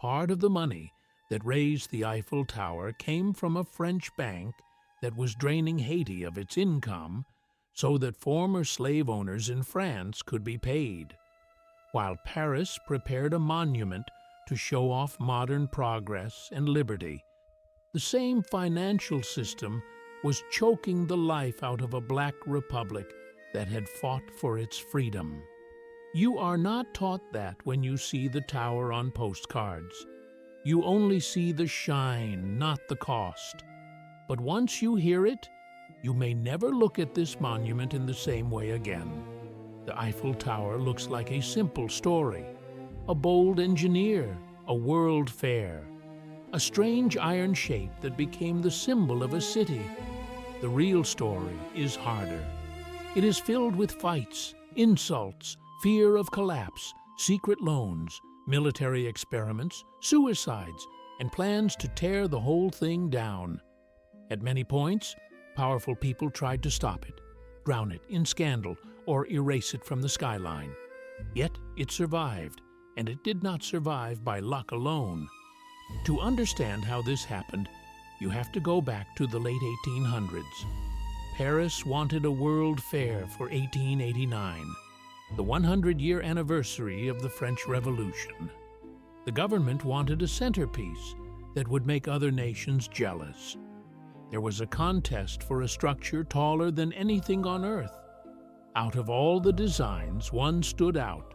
Part of the money that raised the Eiffel Tower came from a French bank that was draining Haiti of its income so that former slave owners in France could be paid, while Paris prepared a monument to show off modern progress and liberty. The same financial system was choking the life out of a black republic that had fought for its freedom. You are not taught that when you see the tower on postcards. You only see the shine, not the cost. But once you hear it, you may never look at this monument in the same way again. The Eiffel Tower looks like a simple story, a bold engineer, a world fair, a strange iron shape that became the symbol of a city. The real story is harder. It is filled with fights, insults, fear of collapse, secret loans, military experiments, suicides, and plans to tear the whole thing down. At many points, powerful people tried to stop it, drown it in scandal, or erase it from the skyline. Yet it survived, and it did not survive by luck alone. To understand how this happened, you have to go back to the late 1800s. Paris wanted a world fair for 1889, the 100-year anniversary of the French Revolution. The government wanted a centerpiece that would make other nations jealous. There was a contest for a structure taller than anything on Earth. Out of all the designs, one stood out,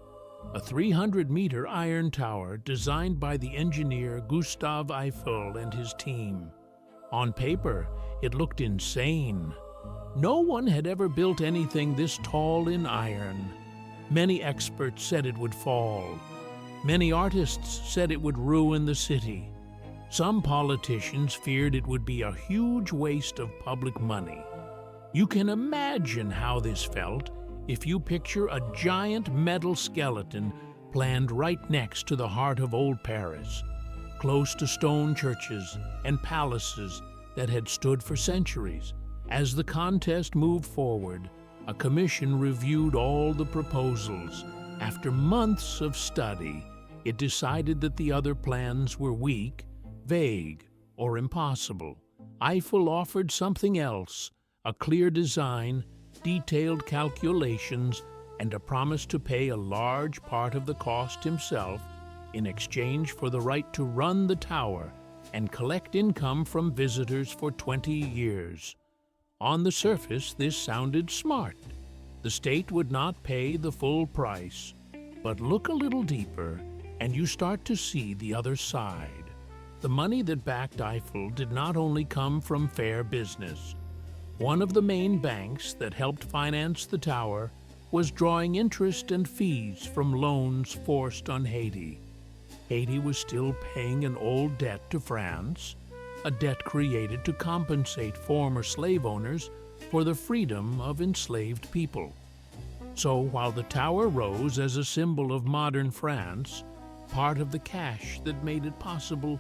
a 300-meter iron tower designed by the engineer Gustave Eiffel and his team. On paper, it looked insane. No one had ever built anything this tall in iron. Many experts said it would fall. Many artists said it would ruin the city. Some politicians feared it would be a huge waste of public money. You can imagine how this felt if you picture a giant metal skeleton planned right next to the heart of old Paris, close to stone churches and palaces that had stood for centuries. As the contest moved forward, a commission reviewed all the proposals. After months of study, it decided that the other plans were weak, vague, or impossible. Eiffel offered something else, a clear design, detailed calculations, and a promise to pay a large part of the cost himself in exchange for the right to run the tower and collect income from visitors for 20 years. On the surface, this sounded smart. The state would not pay the full price. But look a little deeper, and you start to see the other side. The money that backed Eiffel did not only come from fair business. One of the main banks that helped finance the tower was drawing interest and fees from loans forced on Haiti. Haiti was still paying an old debt to France, a debt created to compensate former slave owners for the freedom of enslaved people. So while the tower rose as a symbol of modern France, part of the cash that made it possible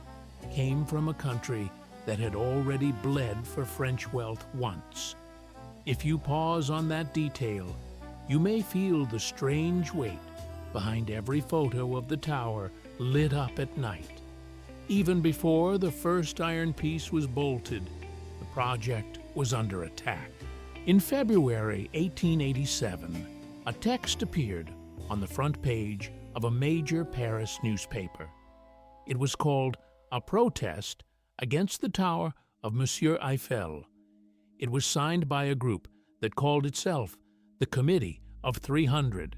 came from a country that had already bled for French wealth once. If you pause on that detail, you may feel the strange weight behind every photo of the tower lit up at night. Even before the first iron piece was bolted, the project was under attack. In February 1887, a text appeared on the front page of a major Paris newspaper. It was called A Protest Against the Tower of Monsieur Eiffel. It was signed by a group that called itself the Committee of 300,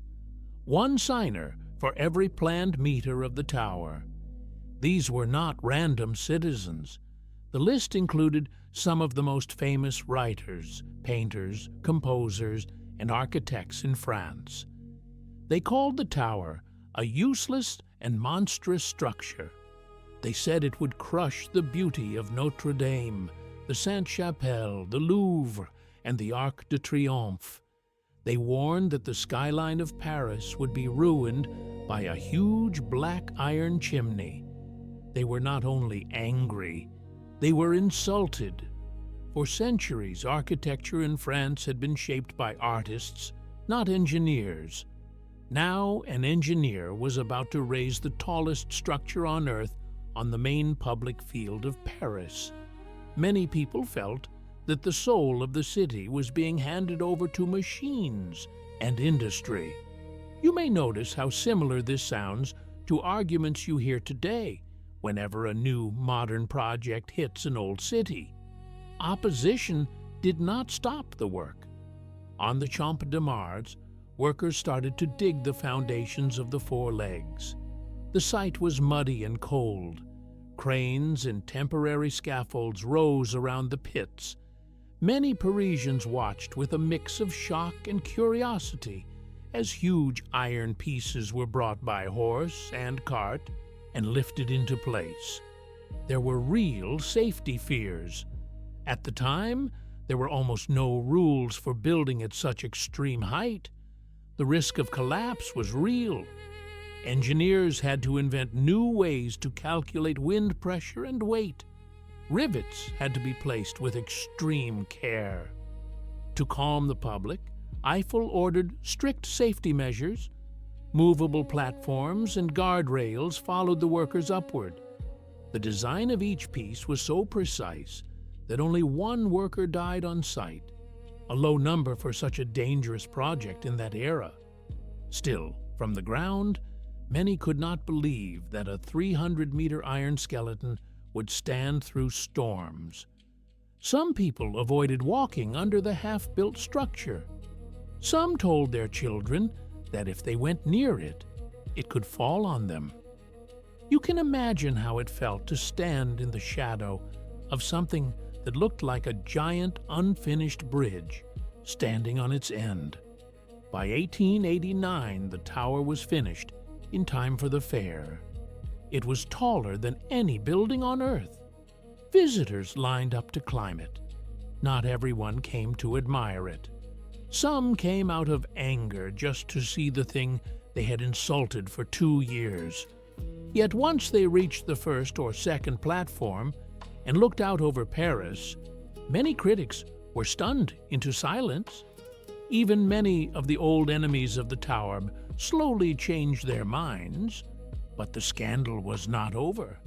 one signer for every planned meter of the tower. These were not random citizens. The list included some of the most famous writers, painters, composers, and architects in France. They called the tower a useless and monstrous structure. They said it would crush the beauty of Notre Dame, the Sainte-Chapelle, the Louvre, and the Arc de Triomphe. They warned that the skyline of Paris would be ruined by a huge black iron chimney. They were not only angry, they were insulted. For centuries, architecture in France had been shaped by artists, not engineers. Now an engineer was about to raise the tallest structure on Earth on the main public field of Paris. Many people felt that the soul of the city was being handed over to machines and industry. You may notice how similar this sounds to arguments you hear today whenever a new modern project hits an old city. Opposition did not stop the work. On the Champ de Mars, workers started to dig the foundations of the four legs. The site was muddy and cold. Cranes and temporary scaffolds rose around the pits. Many Parisians watched with a mix of shock and curiosity as huge iron pieces were brought by horse and cart and lifted into place. There were real safety fears. At the time, there were almost no rules for building at such extreme height. The risk of collapse was real. Engineers had to invent new ways to calculate wind pressure and weight. Rivets had to be placed with extreme care. To calm the public, Eiffel ordered strict safety measures. Movable platforms and guardrails followed the workers upward. The design of each piece was so precise that only one worker died on site, a low number for such a dangerous project in that era. Still, from the ground, many could not believe that a 300-meter iron skeleton would stand through storms. Some people avoided walking under the half-built structure. Some told their children that if they went near it, it could fall on them. You can imagine how it felt to stand in the shadow of something that looked like a giant unfinished bridge standing on its end. By 1889, the tower was finished in time for the fair. It was taller than any building on Earth. Visitors lined up to climb it. Not everyone came to admire it. Some came out of anger just to see the thing they had insulted for 2 years. Yet once they reached the first or second platform and looked out over Paris, many critics were stunned into silence. Even many of the old enemies of the tower slowly changed their minds, but the scandal was not over.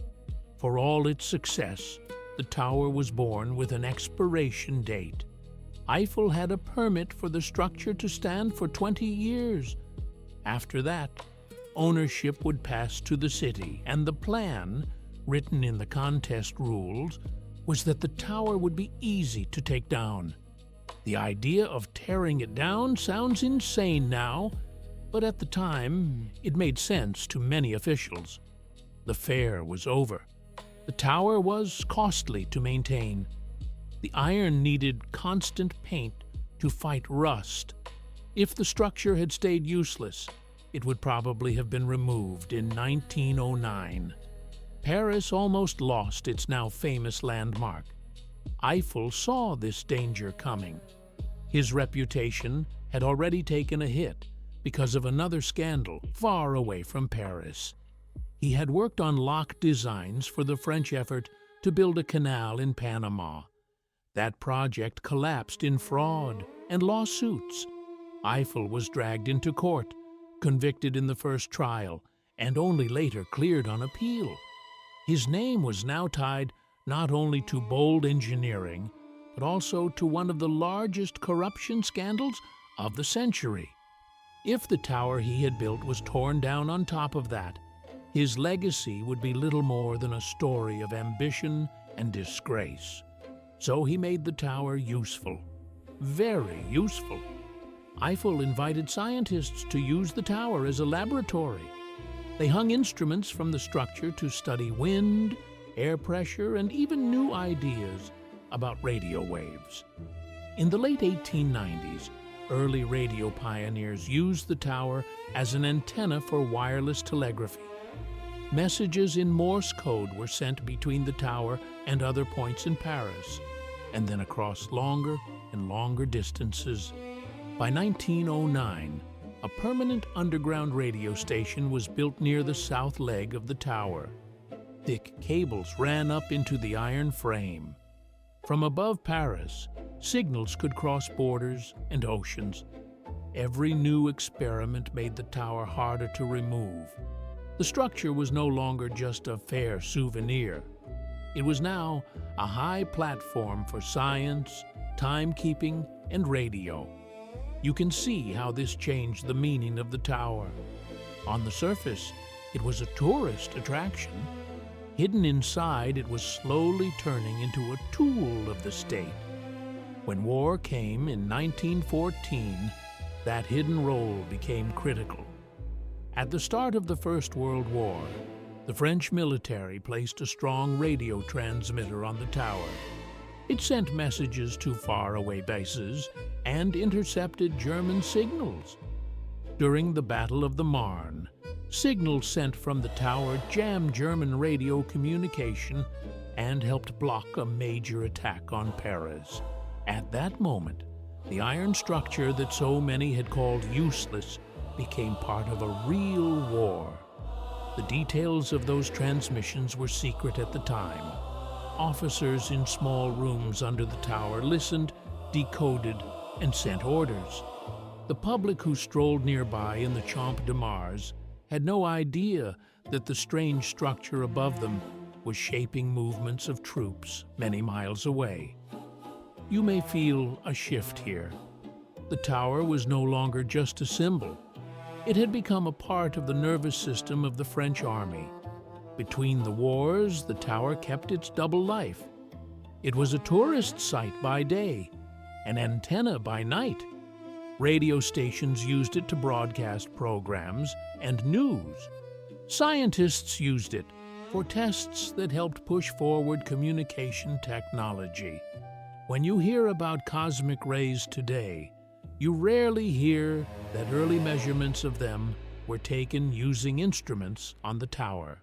For all its success, the tower was born with an expiration date. Eiffel had a permit for the structure to stand for 20 years. After that, ownership would pass to the city, and the plan, written in the contest rules, was that the tower would be easy to take down. The idea of tearing it down sounds insane now, but at the time, it made sense to many officials. The fair was over. The tower was costly to maintain. The iron needed constant paint to fight rust. If the structure had stayed useless, it would probably have been removed in 1909. Paris almost lost its now famous landmark. Eiffel saw this danger coming. His reputation had already taken a hit because of another scandal far away from Paris. He had worked on lock designs for the French effort to build a canal in Panama. That project collapsed in fraud and lawsuits. Eiffel was dragged into court, convicted in the first trial, and only later cleared on appeal. His name was now tied not only to bold engineering, but also to one of the largest corruption scandals of the century. If the tower he had built was torn down on top of that, his legacy would be little more than a story of ambition and disgrace. So he made the tower useful, very useful. Eiffel invited scientists to use the tower as a laboratory. They hung instruments from the structure to study wind, air pressure, and even new ideas about radio waves. In the late 1890s, early radio pioneers used the tower as an antenna for wireless telegraphy. Messages in Morse code were sent between the tower and other points in Paris, and then across longer and longer distances. By 1909, a permanent underground radio station was built near the south leg of the tower. Thick cables ran up into the iron frame. From above Paris, signals could cross borders and oceans. Every new experiment made the tower harder to remove. The structure was no longer just a fair souvenir. It was now a high platform for science, timekeeping, and radio. You can see how this changed the meaning of the tower. On the surface, it was a tourist attraction. Hidden inside, it was slowly turning into a tool of the state. When war came in 1914, that hidden role became critical. At the start of the First World War, the French military placed a strong radio transmitter on the tower. It sent messages to faraway bases and intercepted German signals. During the Battle of the Marne, signals sent from the tower jammed German radio communication and helped block a major attack on Paris. At that moment, the iron structure that so many had called useless became part of a real war. The details of those transmissions were secret at the time. Officers in small rooms under the tower listened, decoded, and sent orders. The public who strolled nearby in the Champ de Mars had no idea that the strange structure above them was shaping movements of troops many miles away. You may feel a shift here. The tower was no longer just a symbol. It had become a part of the nervous system of the French army. Between the wars, the tower kept its double life. It was a tourist site by day, an antenna by night. Radio stations used it to broadcast programs and news. Scientists used it for tests that helped push forward communication technology. When you hear about cosmic rays today, you rarely hear that early measurements of them were taken using instruments on the tower.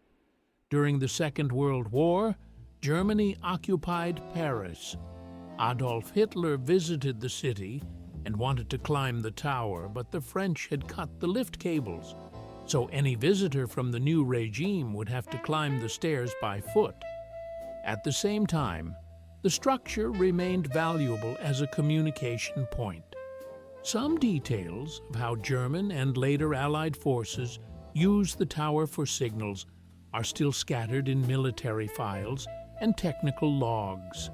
During the Second World War, Germany occupied Paris. Adolf Hitler visited the city and wanted to climb the tower, but the French had cut the lift cables, so any visitor from the new regime would have to climb the stairs by foot. At the same time, the structure remained valuable as a communication point. Some details of how German and later Allied forces used the tower for signals are still scattered in military files and technical logs.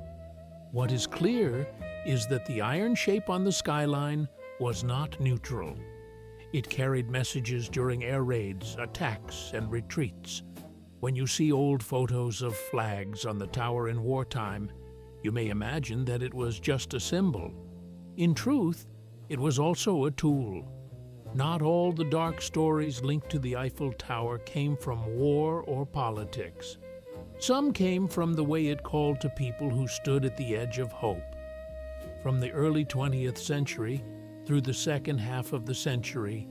What is clear is that the iron shape on the skyline was not neutral. It carried messages during air raids, attacks, and retreats. When you see old photos of flags on the tower in wartime, you may imagine that it was just a symbol. In truth, it was also a tool. Not all the dark stories linked to the Eiffel Tower came from war or politics. Some came from the way it called to people who stood at the edge of hope. From the early 20th century through the second half of the century,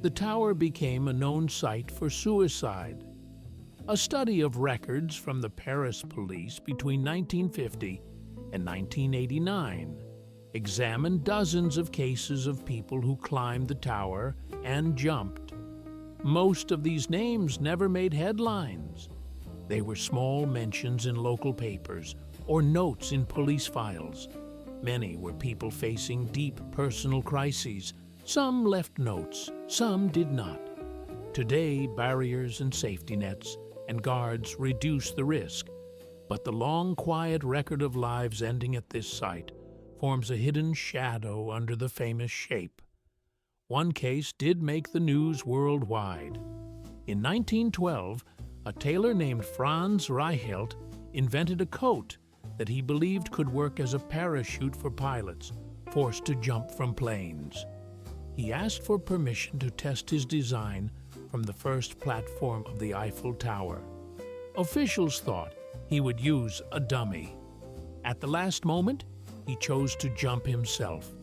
the tower became a known site for suicide. A study of records from the Paris police between 1950 and 1989 examined dozens of cases of people who climbed the tower and jumped. Most of these names never made headlines. They were small mentions in local papers or notes in police files. Many were people facing deep personal crises. Some left notes, some did not. Today, barriers and safety nets and guards reduce the risk, but the long, quiet record of lives ending at this site forms a hidden shadow under the famous shape. One case did make the news worldwide. In 1912, a tailor named Franz Reichelt invented a coat that he believed could work as a parachute for pilots forced to jump from planes. He asked for permission to test his design from the first platform of the Eiffel Tower. Officials thought he would use a dummy. At the last moment, he chose to jump himself.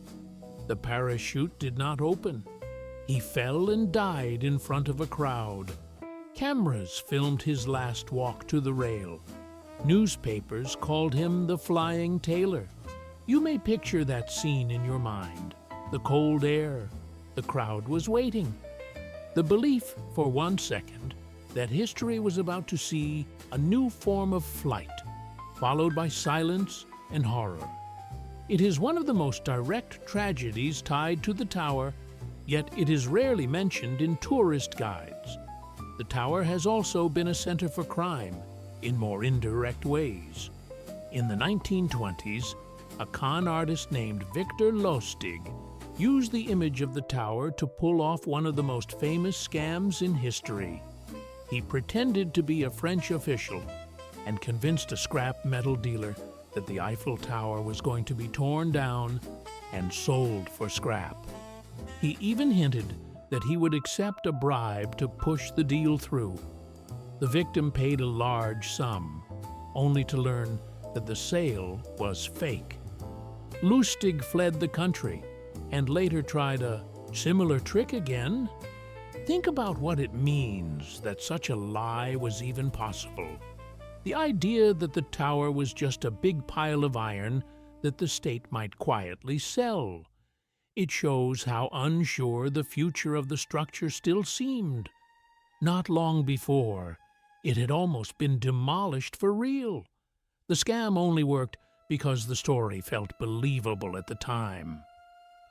The parachute did not open. He fell and died in front of a crowd. Cameras filmed his last walk to the rail. Newspapers called him the Flying Tailor. You may picture that scene in your mind. The cold air. The crowd was waiting. The belief, for 1 second, that history was about to see a new form of flight, followed by silence and horror. It is one of the most direct tragedies tied to the tower yet it is rarely mentioned in tourist guides. The tower has also been a center for crime in more indirect ways. In the 1920s, a con artist named Victor Lustig used the image of the tower to pull off one of the most famous scams in history. He pretended to be a French official and convinced a scrap metal dealer that the Eiffel Tower was going to be torn down and sold for scrap. He even hinted that he would accept a bribe to push the deal through. The victim paid a large sum, only to learn that the sale was fake. Lustig fled the country and later tried a similar trick again. Think about what it means that such a lie was even possible. The idea that the tower was just a big pile of iron that the state might quietly sell. It shows how unsure the future of the structure still seemed. Not long before, it had almost been demolished for real. The scam only worked because the story felt believable at the time.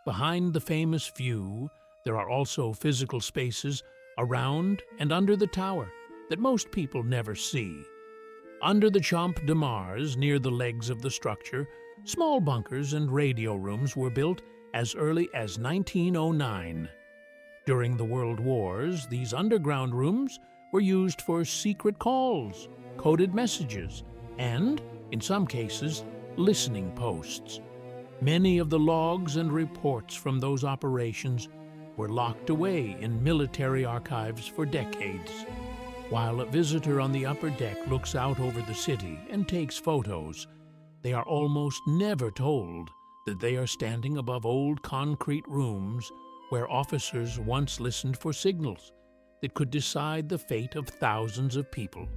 Behind the famous view, there are also physical spaces around and under the tower that most people never see. Under the Champ de Mars, near the legs of the structure, small bunkers and radio rooms were built as early as 1909. During the World Wars, these underground rooms were used for secret calls, coded messages, and, in some cases, listening posts. Many of the logs and reports from those operations were locked away in military archives for decades. While a visitor on the upper deck looks out over the city and takes photos, they are almost never told that they are standing above old concrete rooms where officers once listened for signals that could decide the fate of thousands of people.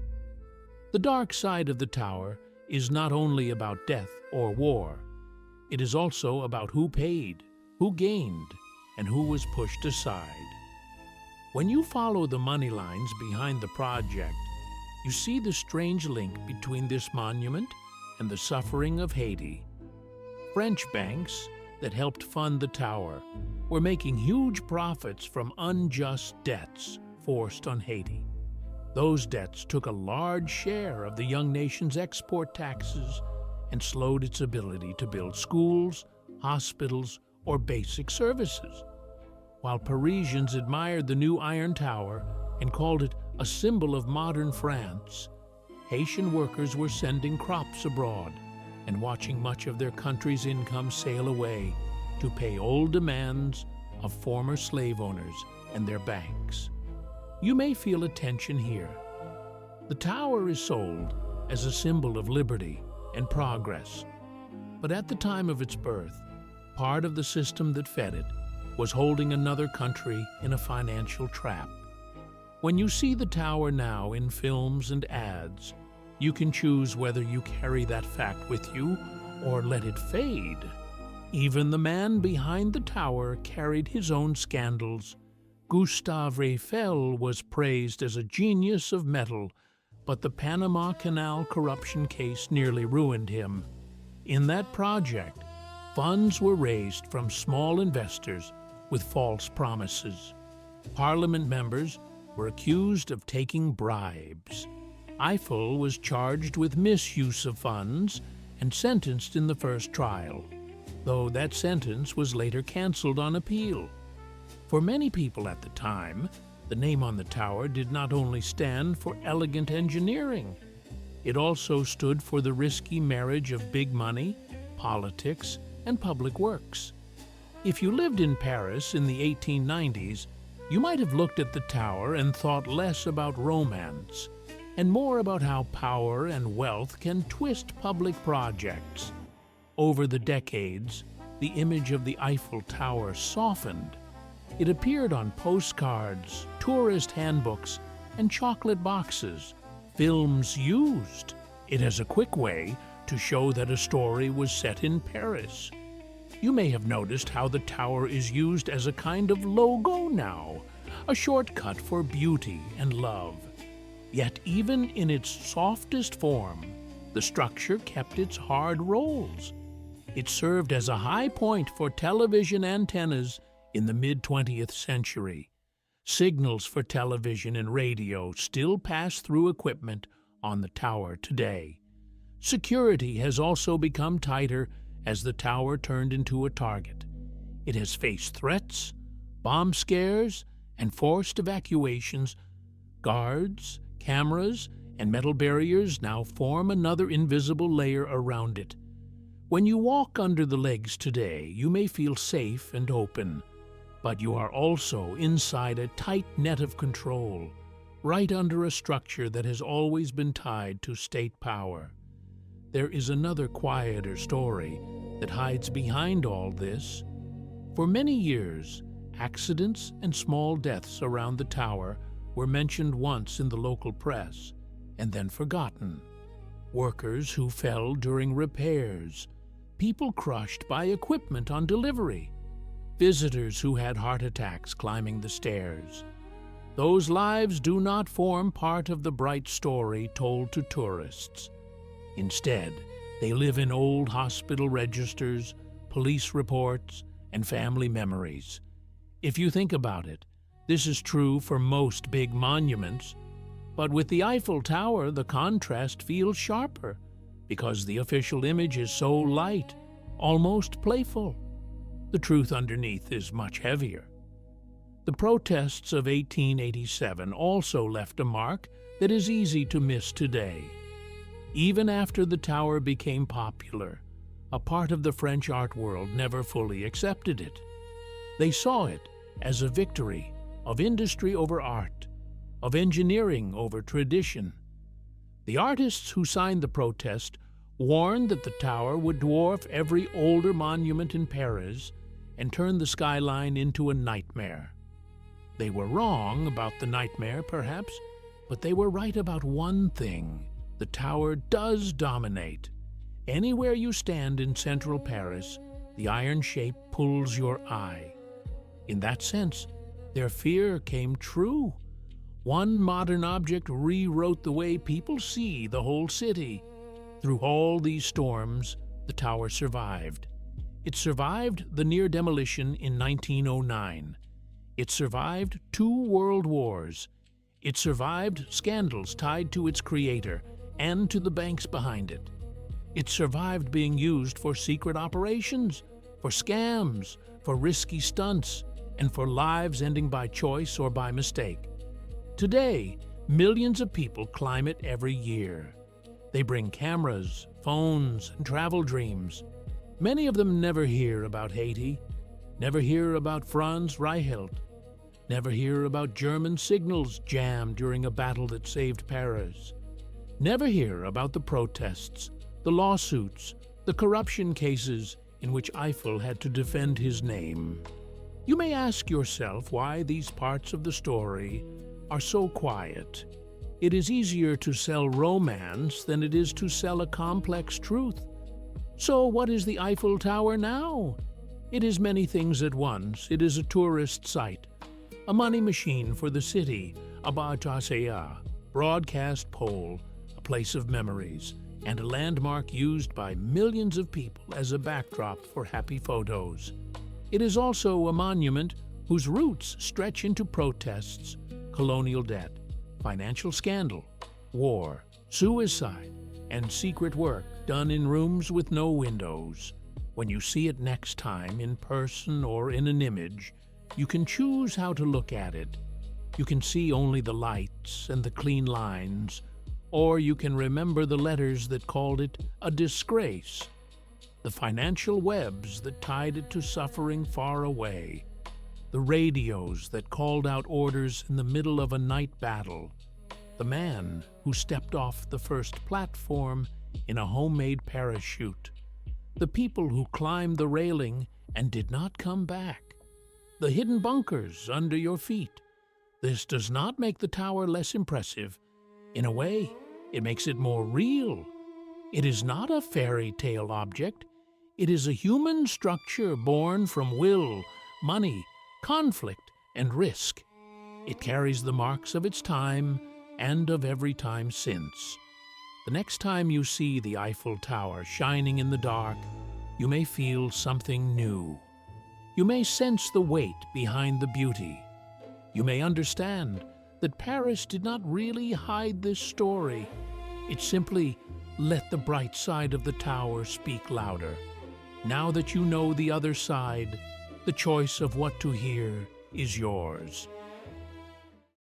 The dark side of the tower is not only about death or war. It is also about who paid, who gained, and who was pushed aside. When you follow the money lines behind the project, you see the strange link between this monument and the suffering of Haiti. French banks that helped fund the tower were making huge profits from unjust debts forced on Haiti. Those debts took a large share of the young nation's export taxes and slowed its ability to build schools, hospitals, or basic services. While Parisians admired the new Iron Tower and called it a symbol of modern France, Haitian workers were sending crops abroad and watching much of their country's income sail away to pay old demands of former slave owners and their banks. You may feel a tension here. The tower is sold as a symbol of liberty and progress, but at the time of its birth, part of the system that fed it was holding another country in a financial trap. When you see the tower now in films and ads, you can choose whether you carry that fact with you or let it fade. Even the man behind the tower carried his own scandals. Gustave Eiffel was praised as a genius of metal, but the Panama Canal corruption case nearly ruined him. In that project, funds were raised from small investors with false promises. Parliament members were accused of taking bribes. Eiffel was charged with misuse of funds and sentenced in the first trial, though that sentence was later canceled on appeal. For many people at the time, the name on the tower did not only stand for elegant engineering, it also stood for the risky marriage of big money, politics, and public works. If you lived in Paris in the 1890s, you might have looked at the tower and thought less about romance and more about how power and wealth can twist public projects. Over the decades, the image of the Eiffel Tower softened. It appeared on postcards, tourist handbooks, and chocolate boxes. Films used it as a quick way to show that a story was set in Paris. You may have noticed how the tower is used as a kind of logo now, a shortcut for beauty and love. Yet even in its softest form, the structure kept its hard roles. It served as a high point for television antennas in the mid-20th century. Signals for television and radio still pass through equipment on the tower today. Security has also become tighter as the tower turned into a target. It has faced threats, bomb scares, and forced evacuations. Guards, cameras, and metal barriers now form another invisible layer around it. When you walk under the legs today, you may feel safe and open, but you are also inside a tight net of control, right under a structure that has always been tied to state power. There is another quieter story that hides behind all this. For many years, accidents and small deaths around the tower were mentioned once in the local press and then forgotten. Workers who fell during repairs, people crushed by equipment on delivery, visitors who had heart attacks climbing the stairs. Those lives do not form part of the bright story told to tourists. Instead, they live in old hospital registers, police reports, and family memories. If you think about it, this is true for most big monuments, but with the Eiffel Tower, the contrast feels sharper because the official image is so light, almost playful. The truth underneath is much heavier. The protests of 1887 also left a mark that is easy to miss today. Even after the tower became popular, a part of the French art world never fully accepted it. They saw it as a victory of industry over art, of engineering over tradition. The artists who signed the protest warned that the tower would dwarf every older monument in Paris and turn the skyline into a nightmare. They were wrong about the nightmare, perhaps, but they were right about one thing. The tower does dominate. Anywhere you stand in central Paris, the iron shape pulls your eye. In that sense, their fear came true. One modern object rewrote the way people see the whole city. Through all these storms, the tower survived. It survived the near demolition in 1909. It survived 2 world wars. It survived scandals tied to its creator and to the banks behind it. It survived being used for secret operations, for scams, for risky stunts, and for lives ending by choice or by mistake. Today, millions of people climb it every year. They bring cameras, phones, and travel dreams. Many of them never hear about Haiti, never hear about Franz Reichelt, never hear about German signals jammed during a battle that saved Paris, never hear about the protests, the lawsuits, the corruption cases in which Eiffel had to defend his name. You may ask yourself why these parts of the story are so quiet. It is easier to sell romance than it is to sell a complex truth. So what is the Eiffel Tower now? It is many things at once. It is a tourist site, a money machine for the city, a bar tassea, broadcast pole, a place of memories, and a landmark used by millions of people as a backdrop for happy photos. It is also a monument whose roots stretch into protests, colonial debt, financial scandal, war, suicide, and secret work done in rooms with no windows. When you see it next time in person or in an image, you can choose how to look at it. You can see only the lights and the clean lines, or you can remember the letters that called it a disgrace, the financial webs that tied it to suffering far away, the radios that called out orders in the middle of a night battle, the man who stepped off the first platform in a homemade parachute, the people who climbed the railing and did not come back, the hidden bunkers under your feet. This does not make the tower less impressive. In a way, it makes it more real. It is not a fairy tale object. It is a human structure born from will, money, conflict, and risk. It carries the marks of its time and of every time since. The next time you see the Eiffel Tower shining in the dark, you may feel something new. You may sense the weight behind the beauty. You may understand that Paris did not really hide this story. It simply let the bright side of the tower speak louder. Now that you know the other side, the choice of what to hear is yours.